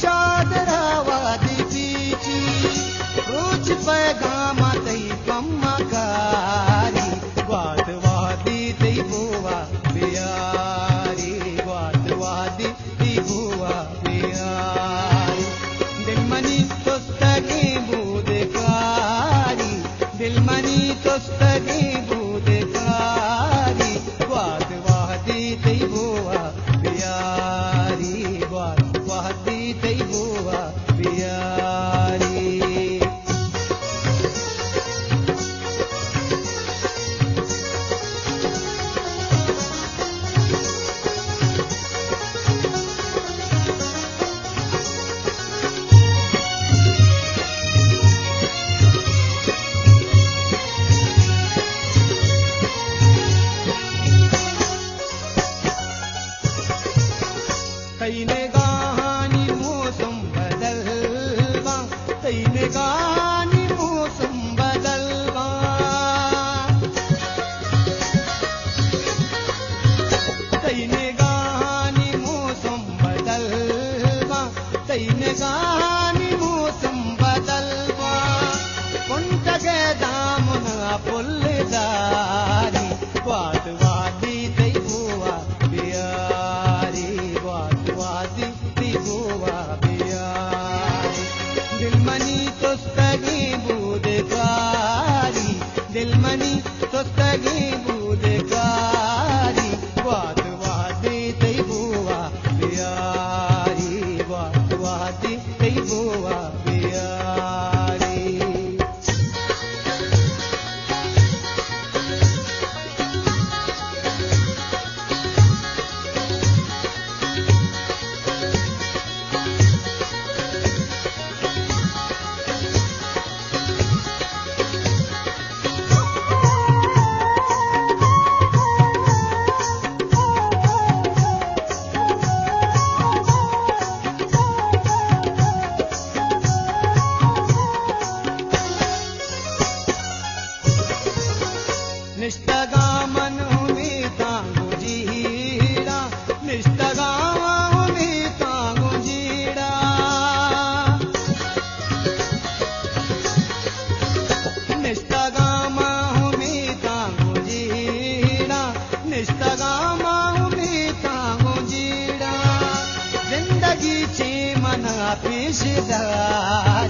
चादरावादी पीची रोज पैगामा तई पम्मकारी ग्वातवादी तई बुआ बियारी ग्वातवादी तई बुआ बियारी दिलमनी तोस्तगी बूदकारी दिलमनी तोस्तगी बूदकारी ग्वातवादी तई बुआ बियारी ग्वातवादी तई बुआ बियारी तईने गानी मौसम बदलवा तईने गानी मौसम बदलवा तईने गानी मौसम बदलवा तईने गानी मौसम बदलवा कुंटगे दामुना पुल्लदारी ग्वातवादी तई बुआ बियारी ग्वातवादी तई बुआ बियारी दिलमनी तोस्तगी बूदकारी दिलमनी तोस्तगी बूदकारी ग्वातवादी तई बुआ बियारी ग्वातवादी तई बुआ बियारी निष्ठगामन में तांगो जीड़ा निष्ठगाम में तांगो जीड़ा निष्ठगाम में तांगो जीड़ा निष्ठगाम में तांगो जीड़ा जिंदगी चे मना पेशदारी